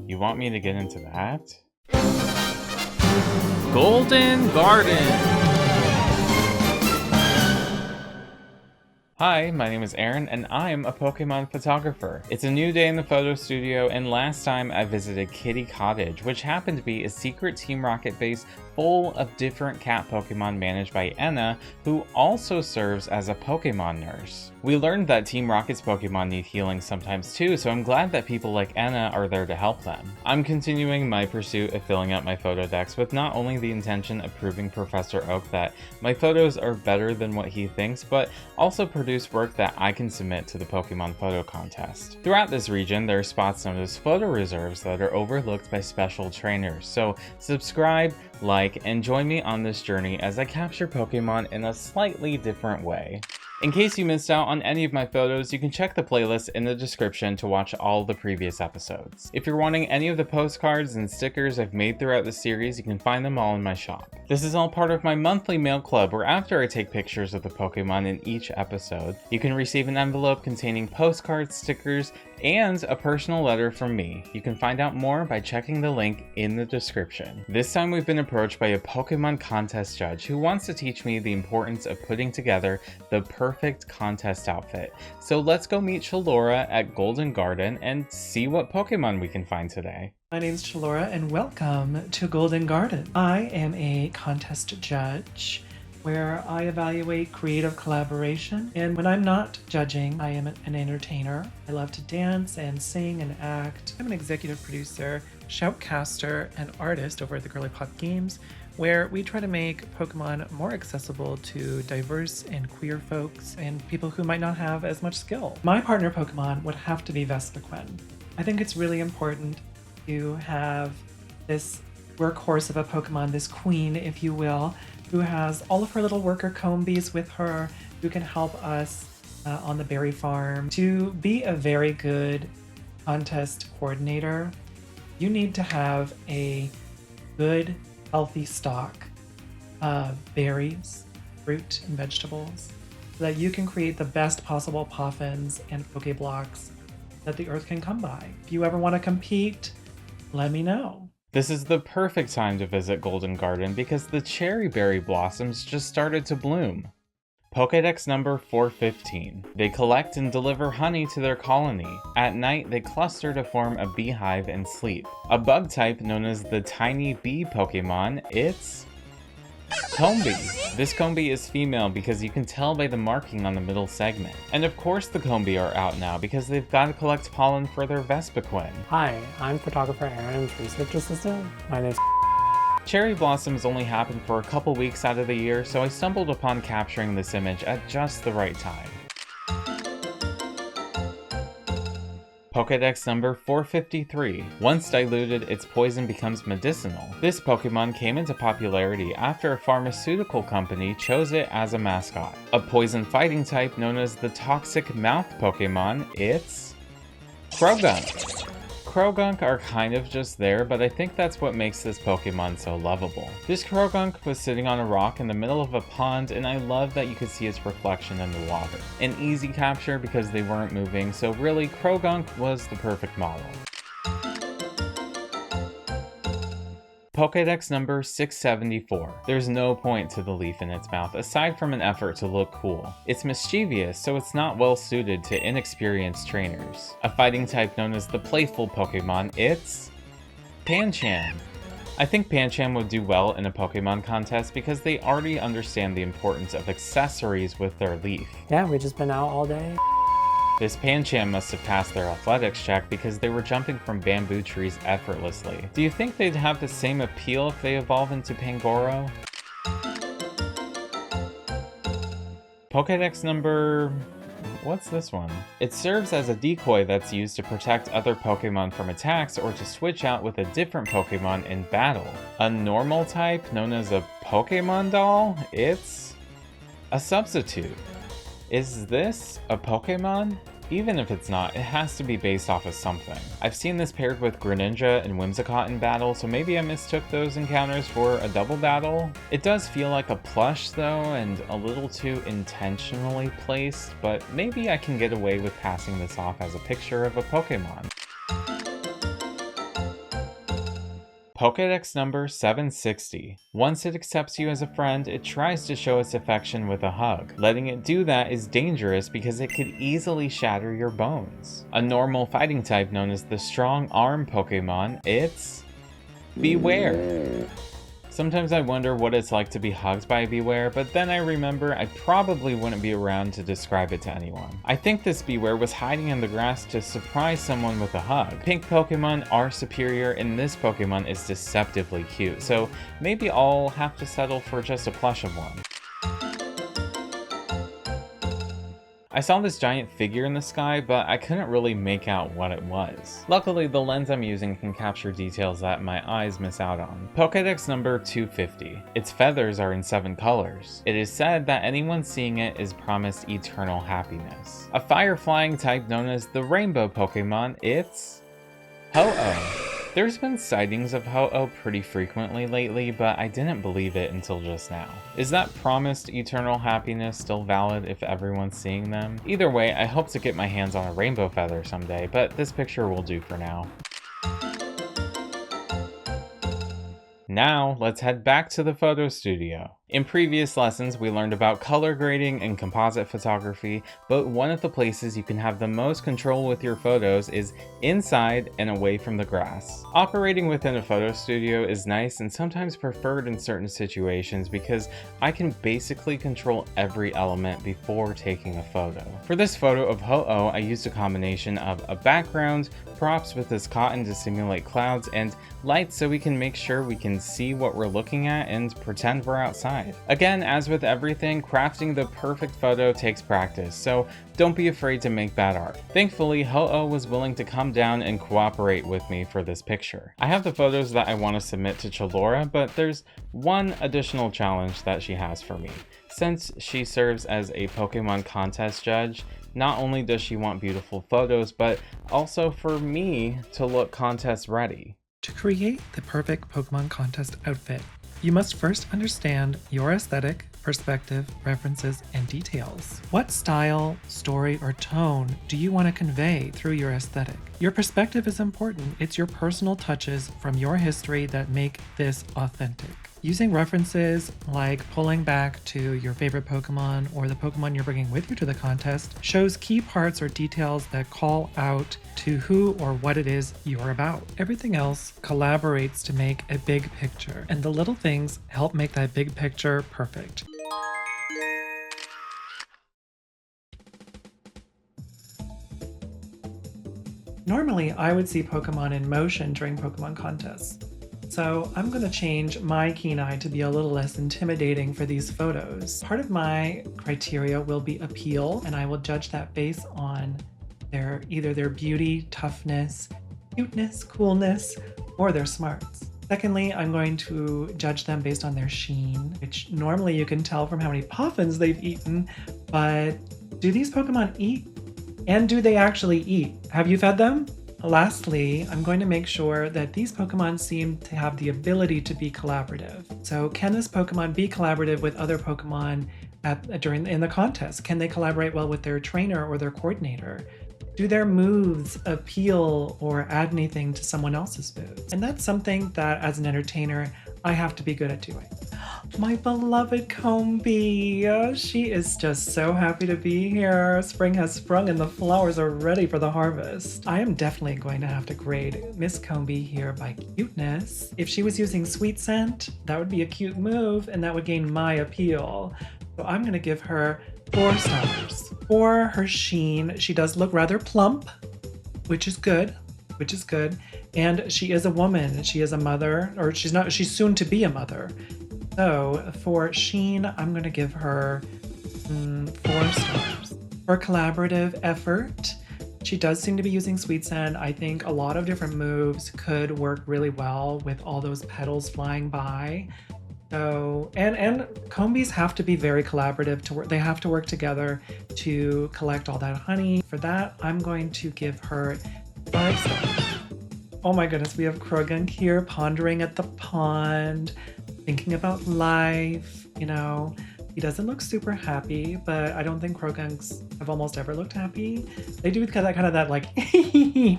You want me to get into that? Golden Garden! Hi, my name is Aaron, and I'm a Pokemon photographer. It's a new day in the photo studio, and last time I visited Kitty Cottage, which happened to be a secret Team Rocket base full of different cat Pokemon managed by Enna, who also serves as a Pokemon nurse. We learned that Team Rocket's Pokemon need healing sometimes too, so I'm glad that people like Enna are there to help them. I'm continuing my pursuit of filling out my Photodex with not only the intention of proving Professor Oak that my photos are better than what he thinks, but also produce work that I can submit to the Pokemon photo contest. Throughout this region, there are spots known as photo reserves that are overlooked by special trainers, so subscribe, like, and join me on this journey as I capture Pokemon in a slightly different way. In case you missed out on any of my photos, you can check the playlist in the description to watch all the previous episodes. If you're wanting any of the postcards and stickers I've made throughout the series, you can find them all in my shop. This is all part of my monthly mail club, where after I take pictures of the Pokemon in each episode, you can receive an envelope containing postcards, stickers, and a personal letter from me. You can find out more by checking the link in the description. This time we've been approached by a Pokemon contest judge who wants to teach me the importance of putting together the perfect contest outfit. So let's go meet Chelora at Golden Garden and see what Pokemon we can find today. My name's Chelora and welcome to Golden Garden. I am a contest judge where I evaluate creative collaboration, and when I'm not judging, I am an entertainer. I love to dance and sing and act. I'm an executive producer, shoutcaster, and artist over at the Girly Pop Games, where we try to make Pokemon more accessible to diverse and queer folks and people who might not have as much skill. My partner Pokemon would have to be Vespiquen. I think it's really important to have this workhorse of a Pokemon, this queen, if you will, who has all of her little worker Combees with her, who can help us on the berry farm. To be a very good contest coordinator, you need to have a good, healthy stock of berries, fruit, and vegetables, so that you can create the best possible Poffins and Pokeblocks that the earth can come by. If you ever want to compete, let me know. This is the perfect time to visit Golden Garden because the cherry berry blossoms just started to bloom. Pokédex number 415. They collect and deliver honey to their colony. At night, they cluster to form a beehive and sleep. A bug type known as the tiny bee Pokemon, it's Combee. This Combee is female because you can tell by the marking on the middle segment. And of course the Combee are out now because they've got to collect pollen for their Vespiquen. Hi, I'm photographer Aaron's research assistant. My name's Cherry blossoms only happen for a couple weeks out of the year, so I stumbled upon capturing this image at just the right time. Pokédex number 453. Once diluted, its poison becomes medicinal. This Pokemon came into popularity after a pharmaceutical company chose it as a mascot. A poison fighting type known as the Toxic Mouth Pokemon, it's Croagunk. Croagunk are kind of just there, but I think that's what makes this Pokemon so lovable. This Croagunk was sitting on a rock in the middle of a pond, and I love that you could see its reflection in the water. An easy capture because they weren't moving, so really Croagunk was the perfect model. Pokédex number 674. There's no point to the leaf in its mouth aside from an effort to look cool. It's mischievous, so it's not well suited to inexperienced trainers. A fighting type known as the playful Pokemon, it's Pancham. I think Pancham would do well in a Pokemon contest because they already understand the importance of accessories with their leaf. Yeah, we've just been out all day. This Pancham must have passed their athletics check because they were jumping from bamboo trees effortlessly. Do you think they'd have the same appeal if they evolve into Pangoro? Pokédex number... what's this one? It serves as a decoy that's used to protect other Pokemon from attacks or to switch out with a different Pokemon in battle. A normal type known as a Pokemon doll? It's a substitute. Is this a Pokemon? Even if it's not, it has to be based off of something. I've seen this paired with Greninja and Whimsicott in battle, so maybe I mistook those encounters for a double battle. It does feel like a plush though, and a little too intentionally placed, but maybe I can get away with passing this off as a picture of a Pokemon. Pokédex number 760. Once it accepts you as a friend, it tries to show its affection with a hug. Letting it do that is dangerous because it could easily shatter your bones. A normal fighting type known as the strong arm Pokemon, it's Beware. Sometimes I wonder what it's like to be hugged by a Beware, but then I remember I probably wouldn't be around to describe it to anyone. I think this Beware was hiding in the grass to surprise someone with a hug. Pink Pokemon are superior and this Pokemon is deceptively cute, so maybe I'll have to settle for just a plush of one. I saw this giant figure in the sky, but I couldn't really make out what it was. Luckily, the lens I'm using can capture details that my eyes miss out on. Pokédex number 250. Its feathers are in 7 colors. It is said that anyone seeing it is promised eternal happiness. A fire-flying type known as the Rainbow Pokemon, it's Ho-Oh. There's been sightings of Ho-Oh pretty frequently lately, but I didn't believe it until just now. Is that promised eternal happiness still valid if everyone's seeing them? Either way, I hope to get my hands on a rainbow feather someday, but this picture will do for now. Now, let's head back to the photo studio. In previous lessons, we learned about color grading and composite photography, but one of the places you can have the most control with your photos is inside and away from the grass. Operating within a photo studio is nice and sometimes preferred in certain situations because I can basically control every element before taking a photo. For this photo of Ho-Oh, I used a combination of a background, props with this cotton to simulate clouds, and lights so we can make sure we can see what we're looking at and pretend we're outside. Again, as with everything, crafting the perfect photo takes practice, so don't be afraid to make bad art. Thankfully, Ho-Oh was willing to come down and cooperate with me for this picture. I have the photos that I want to submit to Chelora, but there's one additional challenge that she has for me. Since she serves as a Pokemon contest judge, not only does she want beautiful photos, but also for me to look contest ready. To create the perfect Pokemon contest outfit, you must first understand your aesthetic, perspective, references, and details. What style, story, or tone do you want to convey through your aesthetic? Your perspective is important. It's your personal touches from your history that make this authentic. Using references like pulling back to your favorite Pokemon or the Pokemon you're bringing with you to the contest shows key parts or details that call out to who or what it is you're about. Everything else collaborates to make a big picture, and the little things help make that big picture perfect. Normally, I would see Pokemon in motion during Pokemon contests. So I'm going to change my keen eye to be a little less intimidating for these photos. Part of my criteria will be appeal, and I will judge that based on either their beauty, toughness, cuteness, coolness, or their smarts. Secondly, I'm going to judge them based on their sheen, which normally you can tell from how many puffins they've eaten, but do these Pokemon eat? And do they actually eat? Have you fed them? Lastly, I'm going to make sure that these Pokemon seem to have the ability to be collaborative. So can this Pokemon be collaborative with other Pokemon in the contest? Can they collaborate well with their trainer or their coordinator? Do their moves appeal or add anything to someone else's moves? And that's something that as an entertainer, I have to be good at doing. My beloved Combi, she is just so happy to be here. Spring has sprung and the flowers are ready for the harvest. I am definitely going to have to grade Miss Combi here by cuteness. If she was using Sweet Scent, that would be a cute move and that would gain my appeal. So I'm going to give her 4 stars. For her sheen, she does look rather plump, which is good. And she is a woman. She is a mother, or she's soon to be a mother. So for sheen, I'm going to give her 4 stars. For collaborative effort, she does seem to be using Sweet Scent. I think a lot of different moves could work really well with all those petals flying by. So, and Combis have to be very collaborative to work. They have to work together to collect all that honey. For that, I'm going to give her 5 stars. Oh my goodness, we have Krogunk here pondering at the pond, thinking about life, you know. He doesn't look super happy, but I don't think Krogunks have almost ever looked happy. They do kind of that like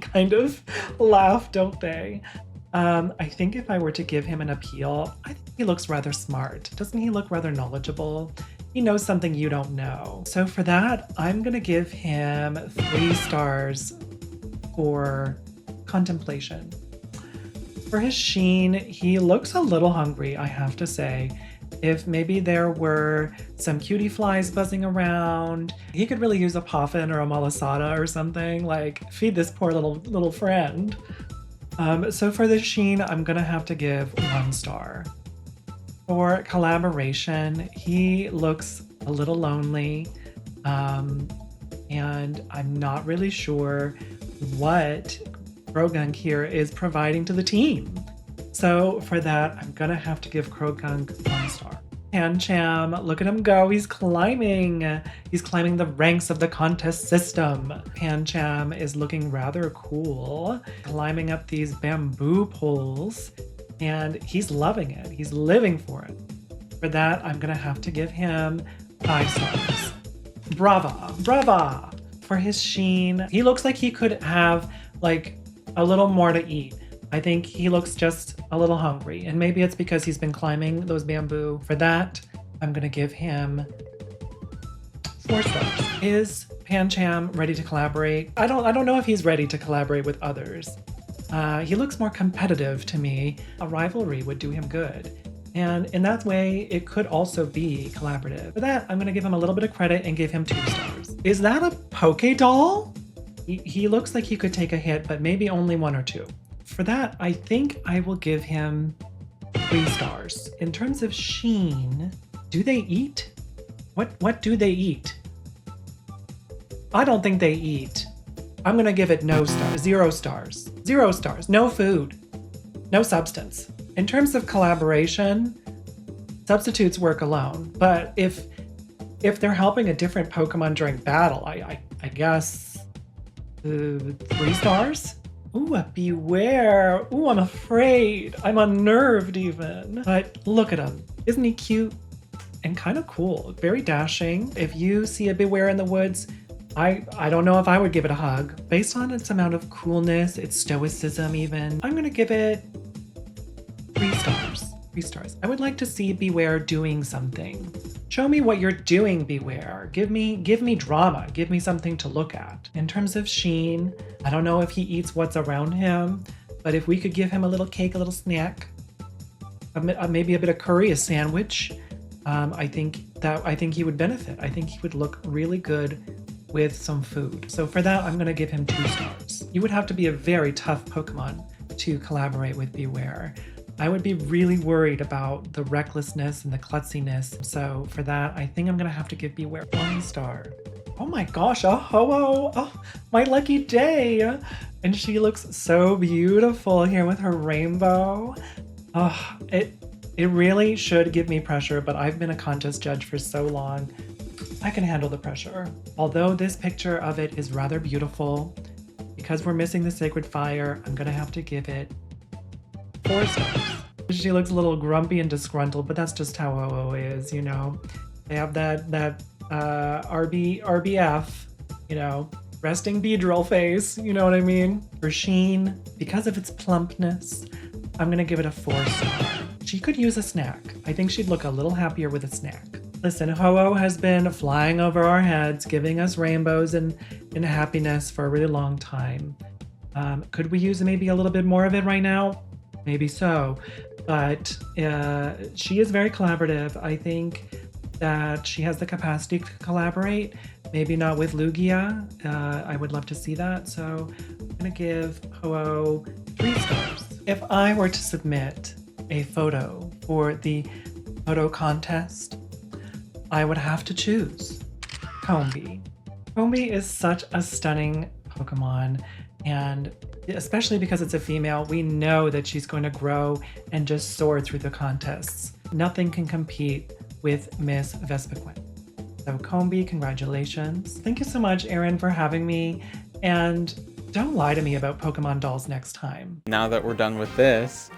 kind of laugh, don't they? I think if I were to give him an appeal, I think he looks rather smart. Doesn't he look rather knowledgeable? He knows something you don't know. So for that, I'm gonna give him 3 stars for contemplation. For his sheen, he looks a little hungry, I have to say. If maybe there were some cutie flies buzzing around, he could really use a puffin or a malasada or something. Like, feed this poor little friend. So for the sheen, I'm gonna have to give 1 star. For collaboration, he looks a little lonely, and I'm not really sure what Krogunk here is providing to the team. So for that, I'm gonna have to give Krogunk 1 star. Pancham, look at him go. He's climbing. He's climbing the ranks of the contest system. Pancham is looking rather cool, climbing up these bamboo poles, and he's loving it. He's living for it. For that, I'm gonna have to give him 5 stars. Brava, brava! For his sheen, he looks like he could have like a little more to eat. I think he looks just a little hungry, and maybe it's because he's been climbing those bamboo. For that, I'm gonna give him 4 stars. Is Pancham ready to collaborate? I don't know if he's ready to collaborate with others. He looks more competitive to me. A rivalry would do him good. And in that way, it could also be collaborative. For that, I'm gonna give him a little bit of credit and give him 2 stars. Is that a Poké doll? He looks like he could take a hit, but maybe only 1 or 2. For that, I think I will give him 3 stars. In terms of sheen, do they eat? What do they eat? I don't think they eat. I'm gonna give it no stars, 0 stars. 0 stars, no food, no substance. In terms of collaboration, substitutes work alone. But if they're helping a different Pokemon during battle, I guess 3 stars? Ooh, a Beware. Ooh, I'm afraid. I'm unnerved even. But look at him. Isn't he cute? And kind of cool. Very dashing. If you see a Beware in the woods, I don't know if I would give it a hug. Based on its amount of coolness, its stoicism even, I'm gonna give it 3 stars. 3 stars. I would like to see Beware doing something. Show me what you're doing, Beware. Give me drama. Give me something to look at. In terms of sheen, I don't know if he eats what's around him, but if we could give him a little cake, a little snack, maybe a bit of curry, a sandwich, I think he would benefit. I think he would look really good with some food. So for that, I'm gonna give him 2 stars. You would have to be a very tough Pokemon to collaborate with Beware. I would be really worried about the recklessness and the klutziness. So for that, I think I'm gonna have to give Beware 1 star. Oh my gosh, a Ho-Oh! Oh, my lucky day! And she looks so beautiful here with her rainbow. Oh, it really should give me pressure, but I've been a contest judge for so long. I can handle the pressure. Although this picture of it is rather beautiful, because we're missing the Sacred Fire, I'm gonna have to give it 4 stars. She looks a little grumpy and disgruntled, but that's just how Ho-Oh is, you know. They have that RBF, you know, resting Beedrill face, you know what I mean? For sheen, because of its plumpness, I'm gonna give it a 4 star. She could use a snack. I think she'd look a little happier with a snack. Listen, Ho-Oh has been flying over our heads, giving us rainbows and happiness for a really long time. Could we use maybe a little bit more of it right now? Maybe so, but she is very collaborative. I think that she has the capacity to collaborate, maybe not with Lugia. I would love to see that, so I'm gonna give Ho-Oh 3 stars. If I were to submit a photo for the photo contest, I would have to choose Combee. Combee is such a stunning Pokemon, and especially because it's a female, we know that she's going to grow and just soar through the contests. Nothing can compete with Miss Vespiquen. So Combee, congratulations. Thank you so much, Erin, for having me, and don't lie to me about Pokemon dolls next time. Now that we're done with this...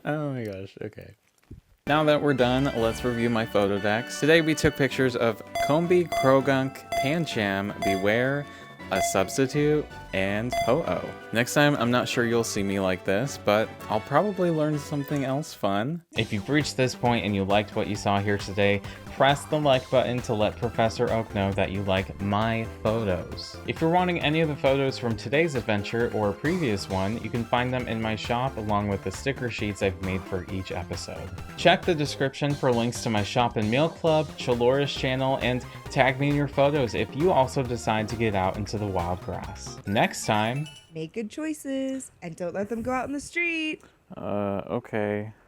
Oh my gosh, okay. Now that we're done, let's review my Photodex. Today we took pictures of Combee, Krogunk, Pancham, Beware, a substitute, and Ho-Oh. Next time, I'm not sure you'll see me like this, but I'll probably learn something else fun. If you've reached this point and you liked what you saw here today, press the like button to let Professor Oak know that you like my photos. If you're wanting any of the photos from today's adventure or a previous one, you can find them in my shop along with the sticker sheets I've made for each episode. Check the description for links to my shop and mail club, Chelora's channel, and tag me in your photos if you also decide to get out into the wild grass. Next time, Make good choices and don't let them go out in the street. okay.